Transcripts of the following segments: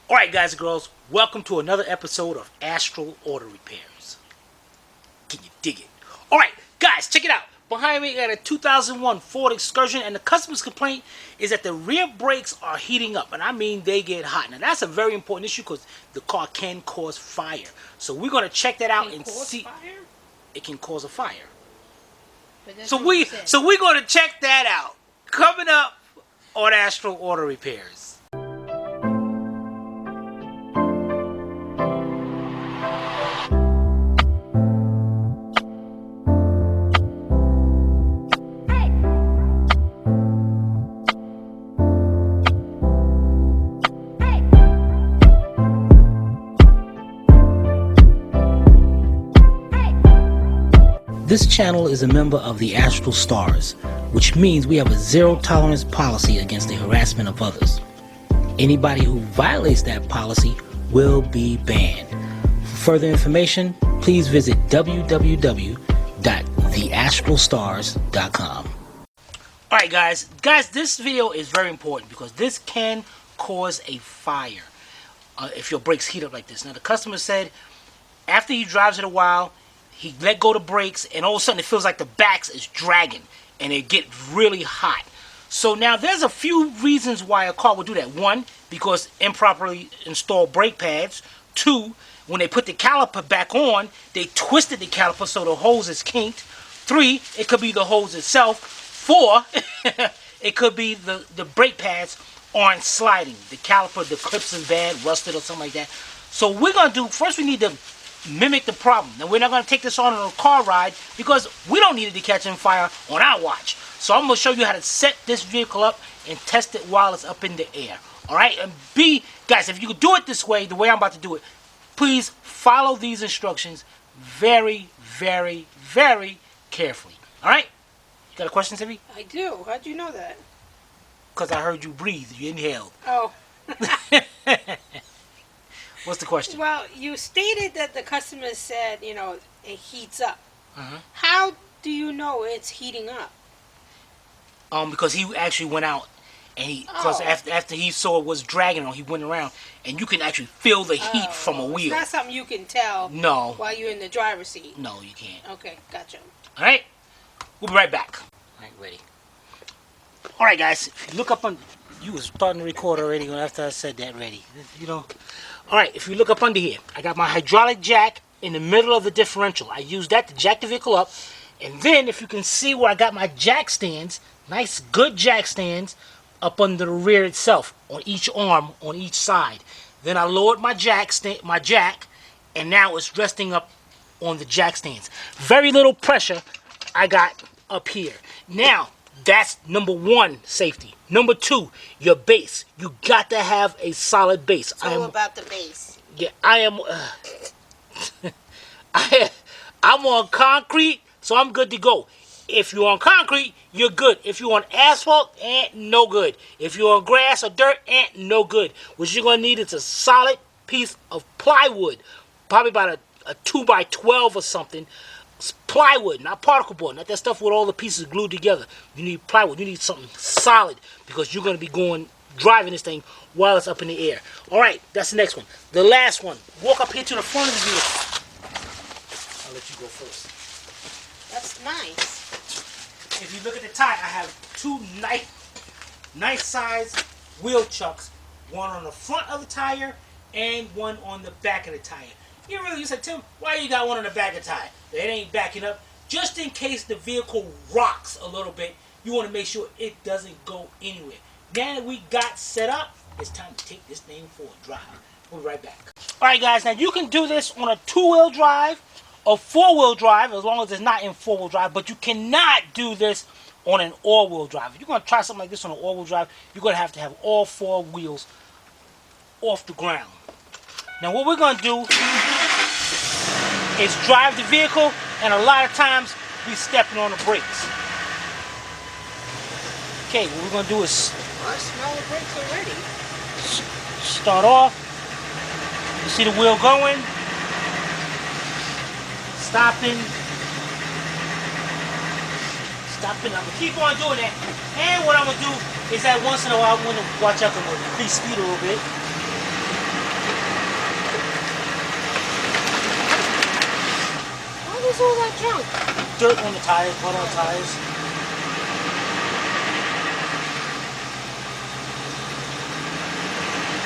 Alright guys and girls, welcome to another episode of Astral Auto Repairs. Can you dig it? Alright guys, check it out. Behind me I got a 2001 Ford Excursion, and the customer's complaint is that the rear brakes are heating up, and I mean they get hot. Now that's a very important issue because the car can cause fire. So we're going to check that out and see. Fire? It can cause a fire. So we're going to check that out. Coming up on Astral Auto Repairs. This channel is a member of the Astral Stars, which means we have a zero-tolerance policy against the harassment of others. Anybody who violates that policy will be banned. For further information, please visit www.theastralstars.com. Alright guys, this video is very important because this can cause a fire if your brakes heat up like this. Now the customer said after he drives it a while, he let go of the brakes, and all of a sudden it feels like the backs is dragging, and it get really hot. So now there's a few reasons why a car would do that. One, because improperly installed brake pads. Two, when they put the caliper back on, they twisted the caliper so the hose is kinked. Three, it could be the hose itself. Four, it could be the brake pads aren't sliding. The caliper, the clips are bad, rusted or something like that. So we're going to do, first we need to mimic the problem. Now we're not going to take this on a car ride because we don't need it to catch on fire on our watch. So I'm going to show you how to set this vehicle up and test it while it's up in the air. Alright, and guys, if you could do it this way, the way I'm about to do it, please follow these instructions very, very, very carefully. Alright? You got a question, Sylvie? I do. How'd you know that? Because I heard you breathe. You inhaled. Oh. What's the question? Well, you stated that the customer said, it heats up. How do you know it's heating up? Because he actually went out, and after he saw it was dragging on, he went around, and you can actually feel the heat from a wheel. It's not something you can tell. No. While you're in the driver's seat. No, you can't. Okay, gotcha. All right, we'll be right back. All right, ready. All right, guys. If you look up on, you was starting to record already after I said that. Ready, All right, if you look up under here, I got my hydraulic jack in the middle of the differential. I use that to jack the vehicle up. And then if you can see where I got my jack stands, nice good jack stands up under the rear itself, on each arm, on each side. Then I lowered my jack, and now it's resting up on the jack stands. Very little pressure I got up here. Now, that's number one, safety. Number two, your base. You got to have a solid base. It's all about the base. Yeah, I am. I'm on concrete, so I'm good to go. If you're on concrete, you're good. If you're on asphalt, ain't no good. If you're on grass or dirt, ain't no good. What you're gonna need is a solid piece of plywood, probably about a 2x12 or something. Plywood, not particle board, not that stuff with all the pieces glued together. You need plywood. You need something solid because you're going to be driving this thing while it's up in the air. All right, that's the next one. The last one. Walk up here to the front of the vehicle. I'll let you go first. That's nice. If you look at the tire, I have two nice size wheel chucks. One on the front of the tire and one on the back of the tire. You said, Tim, why you got one on the back of the tire? It ain't backing up. Just in case the vehicle rocks a little bit, you want to make sure it doesn't go anywhere. Now that we got set up, it's time to take this thing for a drive. We'll be right back. Alright guys, now you can do this on a 2-wheel drive or 4-wheel drive, as long as it's not in 4-wheel drive, but you cannot do this on an all-wheel drive. If you're going to try something like this on an all-wheel drive, you're going to have all 4 wheels off the ground. Now what we're going to do is drive the vehicle, and a lot of times we stepping on the brakes. Okay, what we're going to do is I smell the brakes already. Start off. You see the wheel going. Stopping. Stopping. I'm going to keep on doing that. And what I'm going to do is that once in a while I'm going to watch out for the increase speed a little bit. trunk? Dirt on the tires, blood on the tires.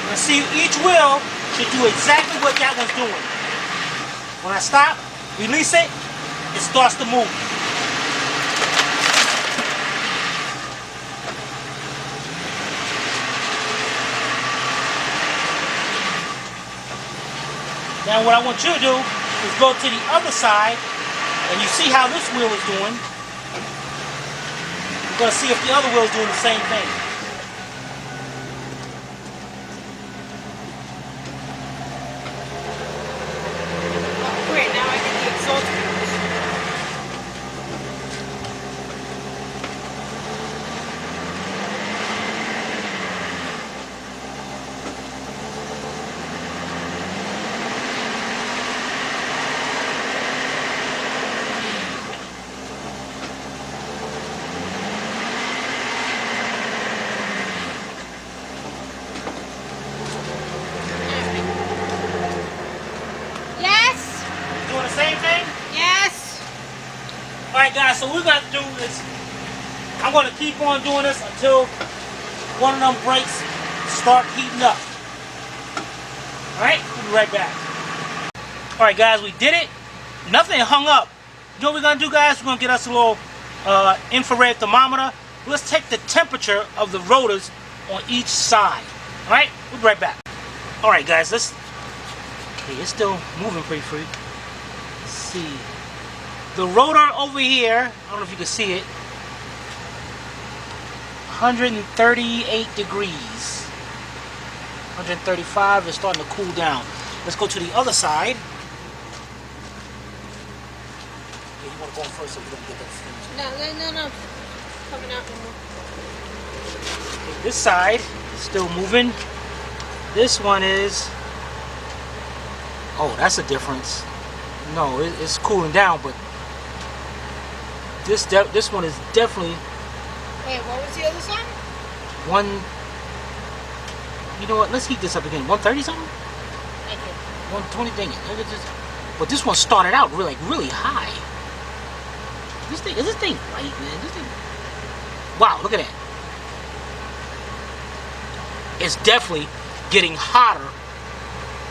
Now see, each wheel should do exactly what that one's doing. When I stop, release it, it starts to move. Now what I want you to do is go to the other side, and you see how this wheel is doing. You're going to see if the other wheel is doing the same thing. Great, now I get the exhaust fumes. Yes! Doing the same thing? Yes! Alright guys, so what we're going to do is, I'm going to keep on doing this until one of them brakes start heating up. Alright, we'll be right back. Alright guys, we did it. Nothing hung up. You know what we're going to do, guys? We're going to get us a little infrared thermometer. Let's take the temperature of the rotors on each side. Alright, we'll be right back. Alright guys, let's... Okay, it's still moving pretty free. Let's see. The rotor over here, I don't know if you can see it, 138 degrees. 135 is starting to cool down. Let's go to the other side. Yeah, you want to go first so we don't get that finish. No. Coming out anymore. Okay, this side is still moving. This one is... Oh, that's a difference. No, it's cooling down, but this one is definitely... Wait, what was the other side? One... You know what? Let's heat this up again. 130 something? Thank you. 120, dang it. Look at this. But this one started out really high. Is this thing light, man? This thing... Wow, look at that. It's definitely getting hotter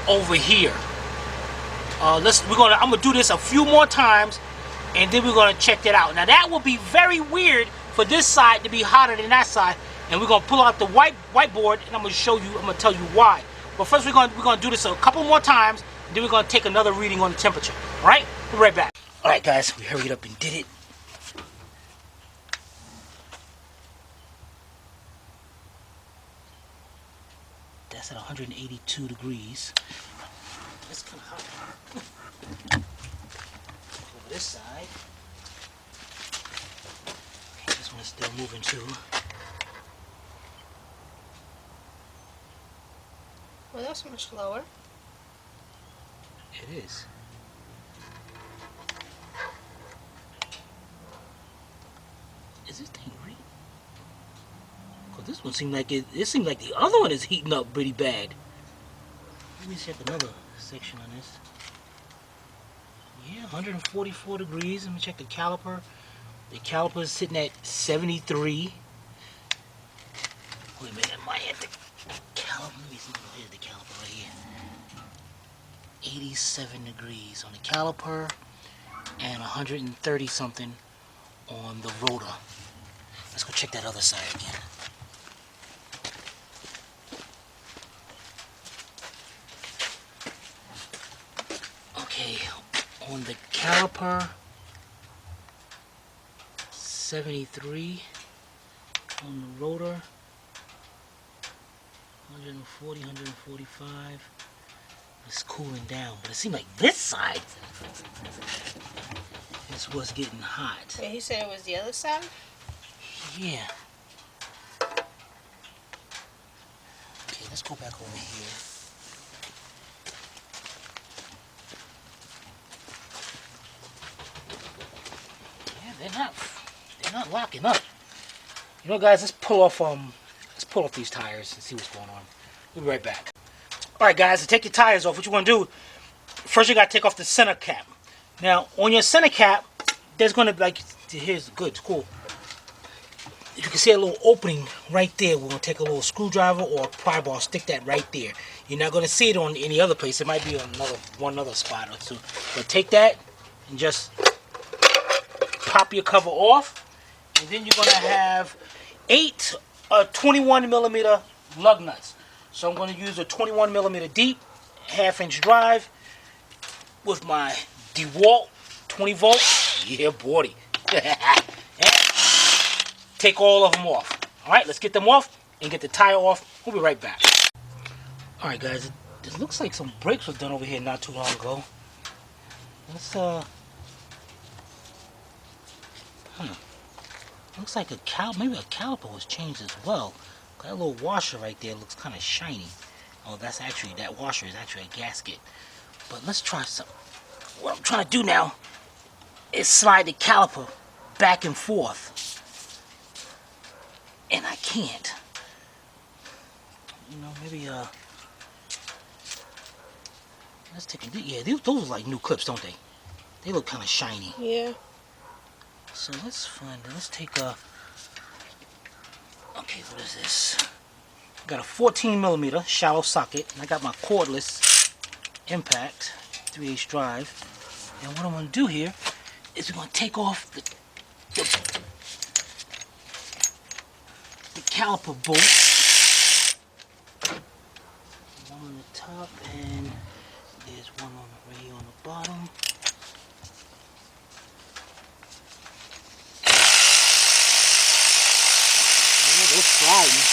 over here. I'm gonna do this a few more times, and then we're gonna check that out. Now that will be very weird for this side to be hotter than that side, and we're gonna pull out the whiteboard, and I'm gonna show you. I'm gonna tell you why. But first, we're gonna do this a couple more times, and then we're gonna take another reading on the temperature. All right, we'll be right back. All right, guys, we hurried up and did it. That's at 182 degrees. That's kind of hot. Over this side. Okay, this one is still moving too. Well, that's much lower. It is. Is this thing real? Cause this one seemed like it seemed like the other one is heating up pretty bad. Let me check another section on this. Yeah, 144 degrees. Let me check the caliper. The caliper is sitting at 73. Wait a minute, am I at the caliper? Let me see. Here's the caliper right here. 87 degrees on the caliper and 130 something on the rotor. Let's go check that other side again. Okay, on the caliper, 73. On the rotor, 140, 145. It's cooling down, but it seemed like this side is what's getting hot. Wait, he said it was the other side? Yeah. Okay, let's go back over here. Yeah, they're not locking up. You know, guys, let's pull off these tires and see what's going on. We'll be right back. All right, guys, to take your tires off, what you want to do, first you got to take off the center cap. Now, on your center cap, there's gonna be like, here's good, it's cool. You can see a little opening right there. We're gonna take a little screwdriver or a pry bar, stick that right there. You're not gonna see it on any other place. It might be on one other spot or two. But take that and just pop your cover off, and then you're gonna have 8 21 millimeter lug nuts. So I'm gonna use a 21 millimeter deep, 1/2 inch drive with my DeWalt 20 volt. Yeah, boy. Take all of them off. All right, let's get them off and get the tire off. We'll be right back. All right, guys. It looks like some brakes were done over here not too long ago. Let's looks like maybe a caliper was changed as well. That little washer right there looks kind of shiny. Oh, that washer is actually a gasket. But let's try something. What I'm trying to do now is slide the caliper back and forth. And I can't. You know, maybe let's take a, yeah, those are like new clips, don't they? They look kind of shiny. Yeah. So let's take a, okay, what is this? I got a 14 millimeter shallow socket, and I got my cordless impact 3/8 drive. And what I'm gonna do here is we're gonna take off the caliper bolt. One on the top, and there's one right here on the bottom. Oh, they're sliding.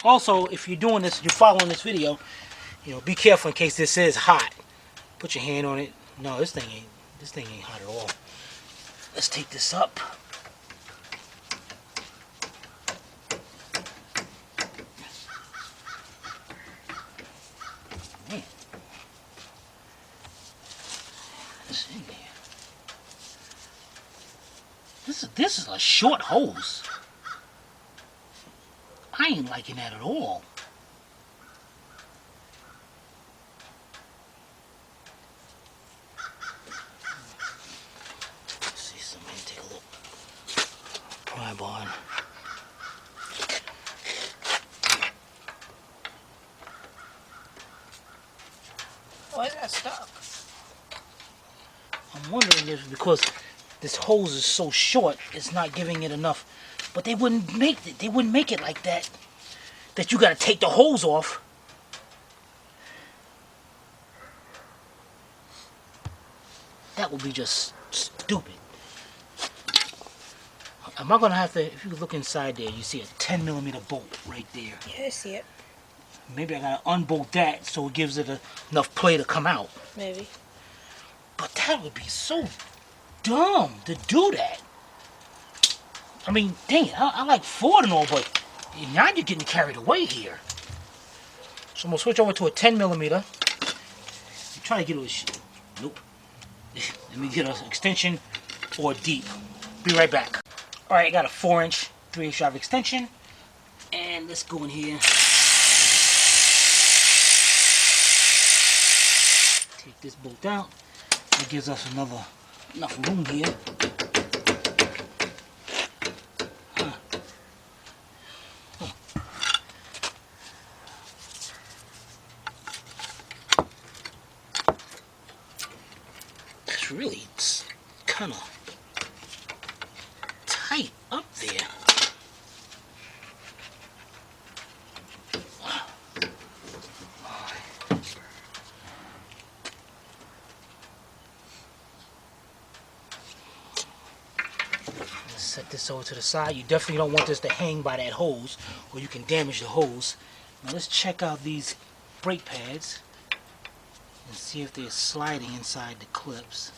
Also, if you're doing this, you're following this video, you know, be careful in case this is hot. Put your hand on it. No, this thing ain't hot at all. Let's take this up. Man. What's in there? This is a short hose. I ain't liking that at all. Let's see, somebody take a look. Pry bar. Why is that stuck? I'm wondering if because this hose is so short, it's not giving it enough. But they wouldn't make it. They wouldn't make it like that. That you got to take the hose off. That would be just stupid. Am I gonna have to? If you look inside there, you see a 10 millimeter bolt right there. Yeah, I see it. Maybe I gotta unbolt that so it gives it enough play to come out. Maybe. But that would be so dumb to do that. I mean, dang it, I like Ford and all, but now you're getting carried away here. So I'm gonna switch over to a 10 millimeter. I'm trying to get a, nope. Let me get an extension or deep. Be right back. All right, I got a 4-inch 3/8 drive extension, and let's go in here. Take this bolt out. It gives us enough room here. Really, it's kind of tight up there. Let's set this over to the side. You definitely don't want this to hang by that hose, or you can damage the hose. Now let's check out these brake pads and see if they're sliding inside the clips.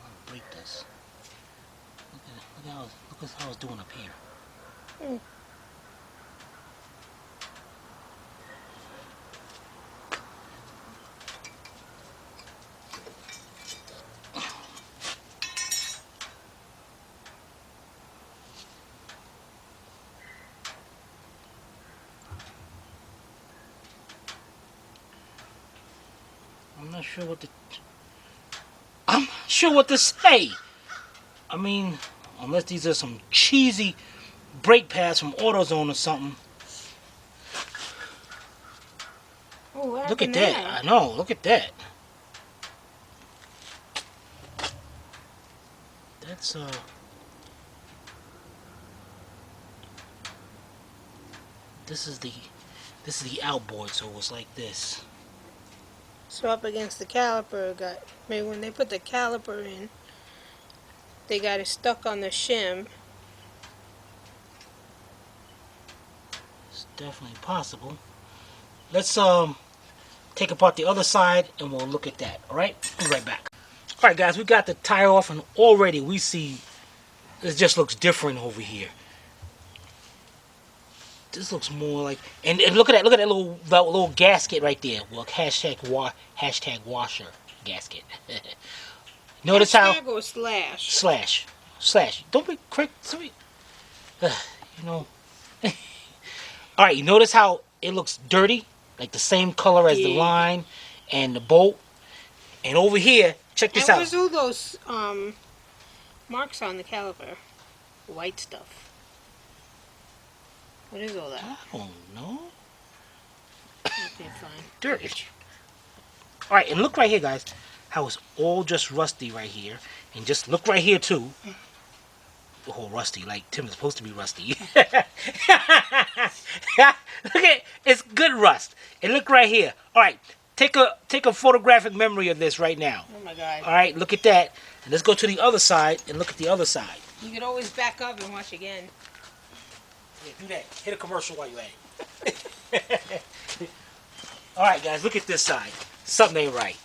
I'll break this. Look at how it's doing up here. sure what to say. I mean, unless these are some cheesy brake pads from AutoZone or something. Oh, look at that. I know. Look at that. That's This is the outboard, so it was like this. So up against the caliper, maybe when they put the caliper in, they got it stuck on the shim. It's definitely possible. Let's take apart the other side and we'll look at that. All right, we'll be right back. All right, guys, we got the tire off, and already we see it just looks different over here. This looks more like, and look at that little gasket right there. Well, hashtag washer gasket. Notice hashtag how or slash. Slash. Don't be quick. You know. All right. You notice how it looks dirty, like the same color as the line and the bolt. And over here, check this out. Where's all those marks on the caliper? White stuff. What is all that? I don't know. Okay, fine. Dirt. All right, and look right here, guys, how it's all just rusty right here. And just look right here, too. Oh, rusty, like Tim is supposed to be rusty. Look at it's good rust. And look right here. All right, take a photographic memory of this right now. Oh, my God. All right, look at that. And let's go to the other side and look at the other side. You can always back up and watch again. Yeah, do that. Hit a commercial while you're at it. Alright, guys, look at this side. Something ain't right.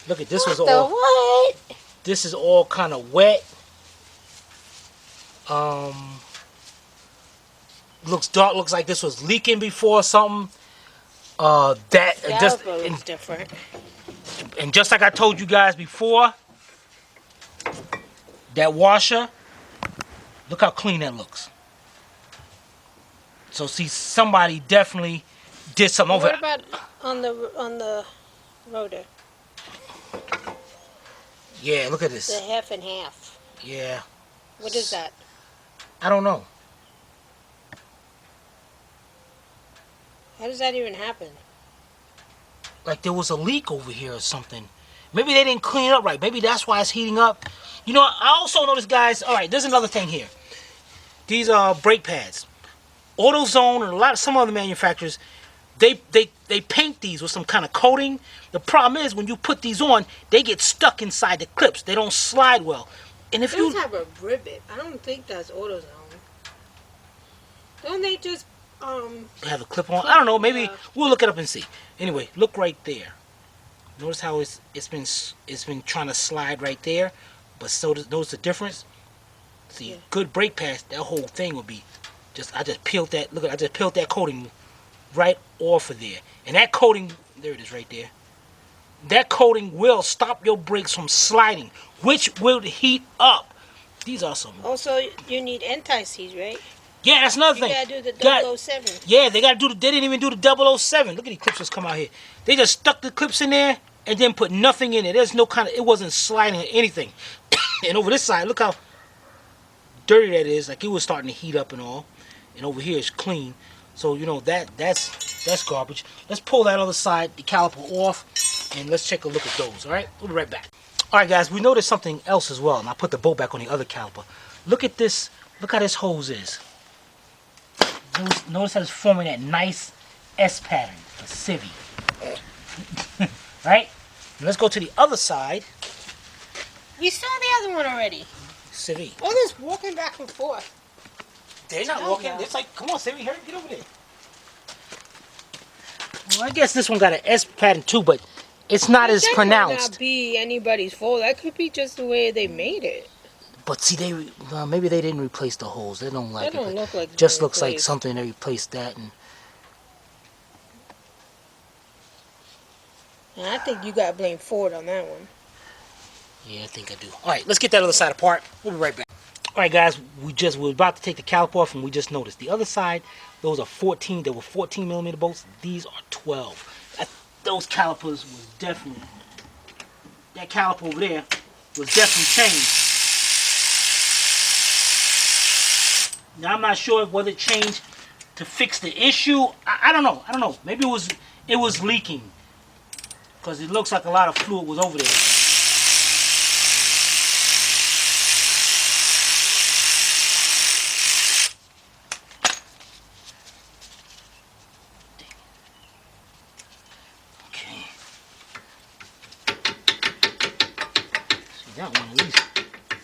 Look at this. What? This is all kind of wet. Looks dark. Looks like this was leaking before or something. It's different. And just like I told you guys before, that washer, look how clean that looks. So see, somebody definitely did something over. What about on the rotor? Yeah, look at this. The half and half. Yeah. What is that? I don't know. How does that even happen? Like there was a leak over here or something. Maybe they didn't clean it up right. Maybe that's why it's heating up. You know, I also noticed, guys. All right, there's another thing here. These are brake pads. AutoZone and some other manufacturers, they paint these with some kind of coating. The problem is when you put these on, they get stuck inside the clips. They don't slide well. And if you have a rivet, I don't think that's AutoZone. Don't they just have a clip on? I don't know. Maybe we'll look it up and see. Anyway, look right there. Notice how it's been trying to slide right there, but notice the difference. See, yeah. Good brake pads, that whole thing would be. I just peeled that. Look, I just peeled that coating right off of there, and that coating, there it is, right there. That coating will stop your brakes from sliding, which will heat up. These are some. Also, you need anti-seize, right? Yeah, that's another thing. You gotta do the 007. Yeah, they gotta do. They didn't even do the 007. Look at these clips just come out here. They just stuck the clips in there and then put nothing in it. There's no kind of. It wasn't sliding or anything. And over this side, look how dirty that is. Like it was starting to heat up and all. And over here is clean. So you know that's garbage. Let's pull that other side, the caliper off, and let's take a look at those. All right, we'll be right back. All right, guys, we noticed something else as well, and I put the bolt back on the other caliper. Look at this. Look how this hose is. Notice how it's forming that nice S pattern, a civvy. Right? And let's go to the other side. We saw the other one already. Civvy. All this walking back and forth. They're not walking. It's like, come on, Civvy, hurry, get over there. Well, I guess this one got an S pattern too, but it's not as pronounced. That could not be anybody's fault. That could be just the way they made it. But see, maybe they didn't replace the holes. They don't like it. They don't look like. Just looks like something they replaced that and. And I think you got blamed Ford on that one. Yeah, I think I do. All right, let's get that other side apart. We'll be right back. All right, guys, we're about to take the caliper off, and we just noticed the other side. Those are 14. They were 14 millimeter bolts. These are 12. Those calipers was definitely that caliper over there was definitely changed. Now I'm not sure whether it changed to fix the issue. I don't know. I don't know. Maybe it was leaking because it looks like a lot of fluid was over there. Okay. See, that one at least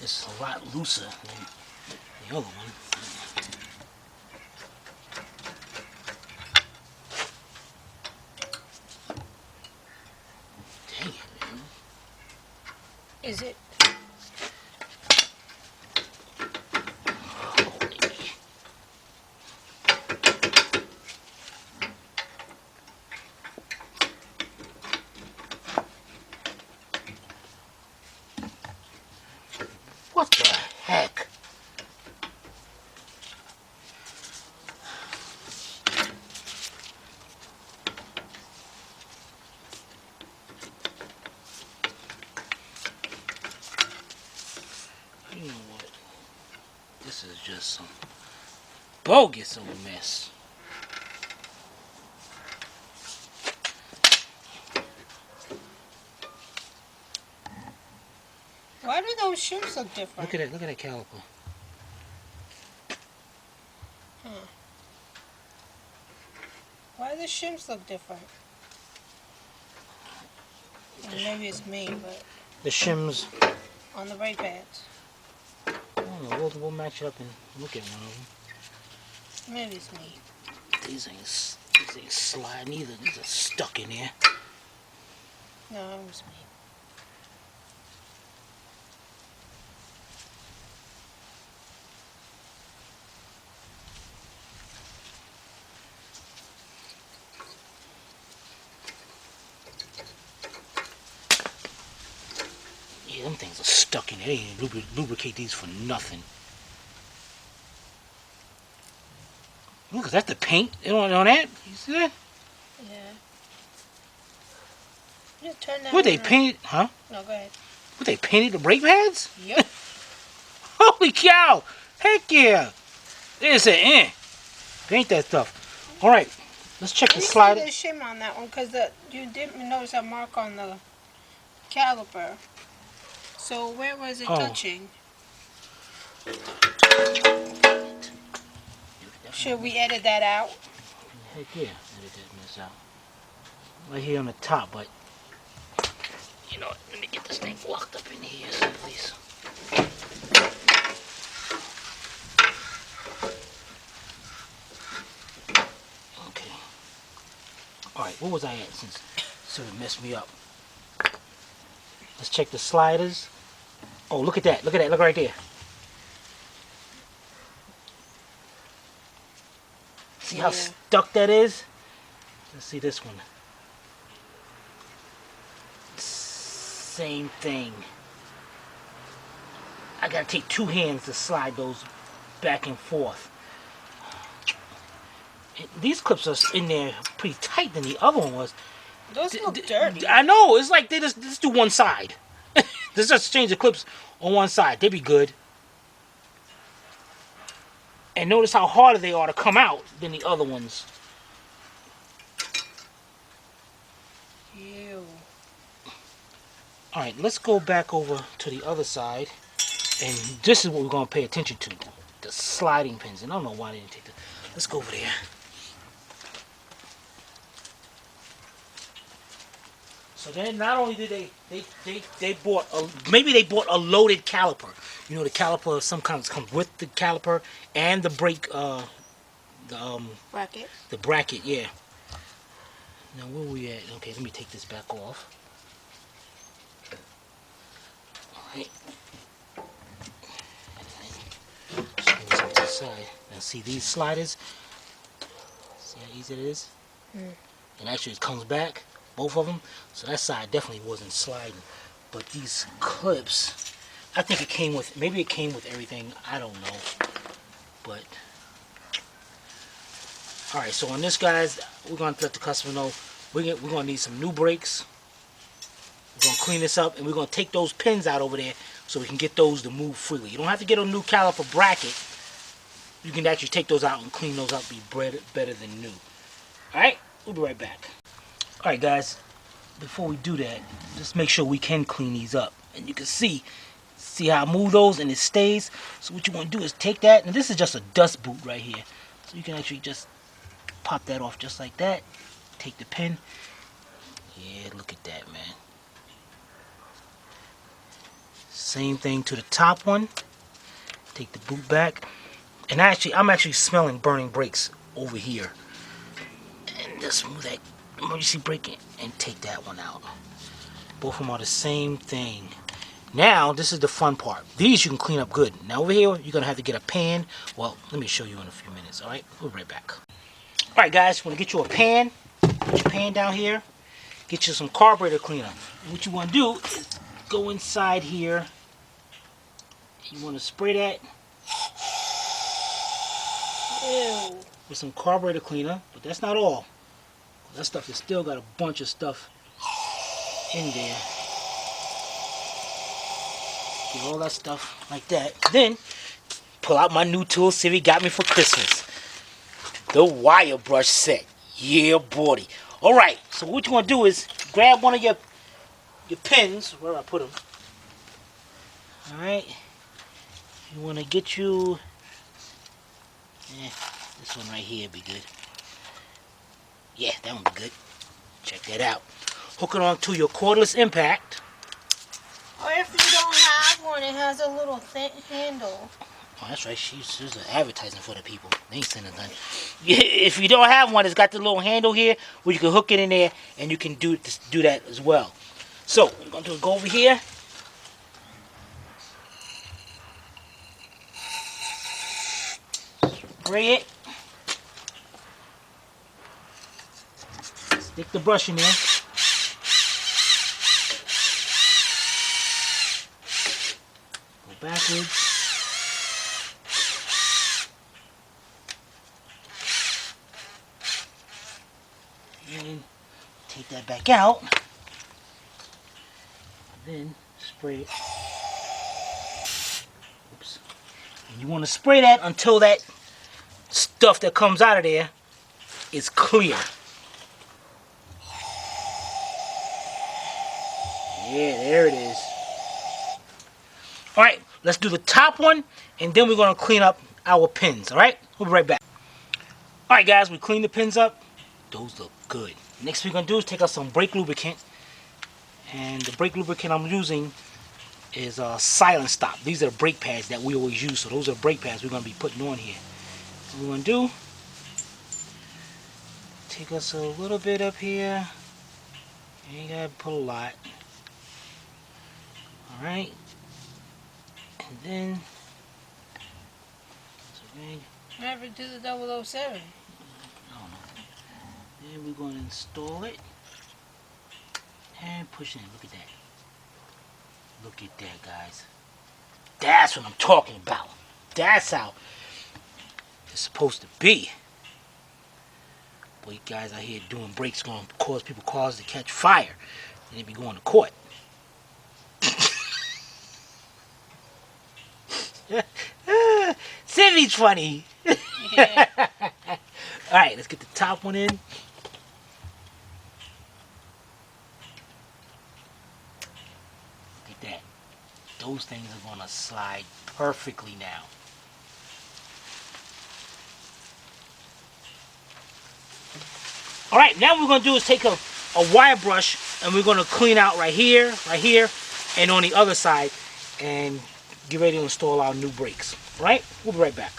is a lot looser than the other one. Dang it, man. Is it? What the heck? You know what? This is just some bogus of a mess. Why do those shims look different? Look at that caliper. Why do the shims look different? Well, maybe it's me, but The shims, on the brake pads. I don't know, we'll match it up and look at one of them. Maybe it's me. These ain't sliding either. These are stuck in there. No, it was me. Yeah, them things are stuck in there. They ain't lubricate these for nothing. Look, that's the paint on that. You see that? Yeah. Just turn that What they on. painted? Huh? No, go ahead. What they painted the brake pads? Yep. Holy cow! Heck yeah! There's an paint that stuff. All right, let's check the You see slider. the shim on that one because you didn't notice a mark on the caliper. So where was it touching? Should we edit that out? Heck yeah, edit that mess out. Right here on the top, but you know what? Let me get this thing locked up in here at least. Okay. All right, where was I at since it messed me up? Let's check the sliders. Oh, look at that! Look at that! Look right there. See how stuck that is? Let's see this one. Same thing. I gotta take two hands to slide those back and forth. And these clips are in there pretty tight than the other one was. Those look dirty. I know. It's like they just do one side. Let's just change the clips on one side. They'd be good. And notice how harder they are to come out than the other ones. Ew. Alright, let's go back over to the other side. And this is what we're going to pay attention to. The sliding pins. And I don't know why they didn't take the... Let's go over there. So then not only did they bought maybe they bought a loaded caliper. You know, the caliper sometimes comes with the caliper and the brake Bracket. the bracket, yeah. Now where we at? Okay, let me take this back off. Alright. Just move this up to the side. Now see these sliders? See how easy it is? And actually it comes back. Both of them, so that side definitely wasn't sliding. But these clips, I think it came with, maybe it came with everything, I don't know. But, alright, so on this, guys, we're going to let the customer know we're going to need some new brakes. We're going to clean this up, and we're going to take those pins out over there so we can get those to move freely. You don't have to get a new caliper bracket. You can actually take those out and clean those up, be better than new. Alright, we'll be right back. Alright guys, before we do that, just make sure we can clean these up. And you can see how I move those and it stays. So what you want to do is take that, and this is just a dust boot right here. So you can actually just pop that off just like that. Take the pin. Yeah, look at that, man. Same thing to the top one. Take the boot back. And I'm actually smelling burning brakes over here. And just move that emergency brake in and take that one out. Both of them are the same thing. Now, this is the fun part. These you can clean up good. Now over here, you're going to have to get a pan. Well, let me show you in a few minutes, alright? We'll be right back. Alright guys, you want to get you a pan. Put your pan down here. Get you some carburetor cleaner. And what you want to do is go inside here. You want to spray that. Ew. With some carburetor cleaner, but that's not all. That stuff has still got a bunch of stuff in there. Get all that stuff like that. Then pull out my new tool Siri got me for Christmas. The wire brush set. Yeah, buddy. Alright, so what you want to do is grab one of your pins, where I put them. Alright. You want to get you this one right here be good. Yeah, that one be good. Check that out. Hook it onto your cordless impact. Or if you don't have one, it has a little thin handle. Oh, that's right. She's an advertising for the people. They ain't saying nothing. If you don't have one, it's got the little handle here where you can hook it in there, and you can do that as well. So what I'm going to do is go over here. Spray it. Stick the brush in there. Go backwards. And take that back out. Then spray it. Oops. And you want to spray that until that stuff that comes out of there is clear. Yeah, there it is. Alright, let's do the top one, and then we're going to clean up our pins. Alright, we'll be right back. Alright guys, we cleaned the pins up. Those look good. Next we're going to do is take out some brake lubricant. And the brake lubricant I'm using is Silent Stop. These are the brake pads that we always use. So those are brake pads we're going to be putting on here. What we're going to do, take us a little bit up here. You ain't got to put a lot. Alright. And then, Never do the 007. I don't know. Then we're going to install it. And push it in. Look at that. Look at that, guys. That's what I'm talking about. That's how it's supposed to be. Boy, you guys out here doing brakes going to cause people cars to catch fire. And they be going to court. Simi's funny. Yeah. Alright, let's get the top one in. Look at that. Those things are going to slide perfectly now. Alright, now what we're going to do is take a wire brush and we're going to clean out right here, and on the other side, and get ready to install our new brakes. Alright, we'll be right back.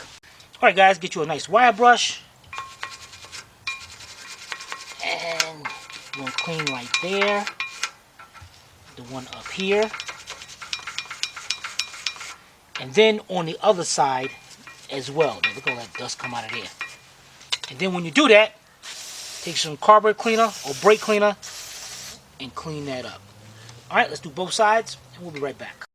Alright guys, get you a nice wire brush. And we're going to clean right there. The one up here. And then on the other side as well. Look at all that dust come out of there. And then when you do that, take some carburetor cleaner or brake cleaner and clean that up. Alright, let's do both sides and we'll be right back.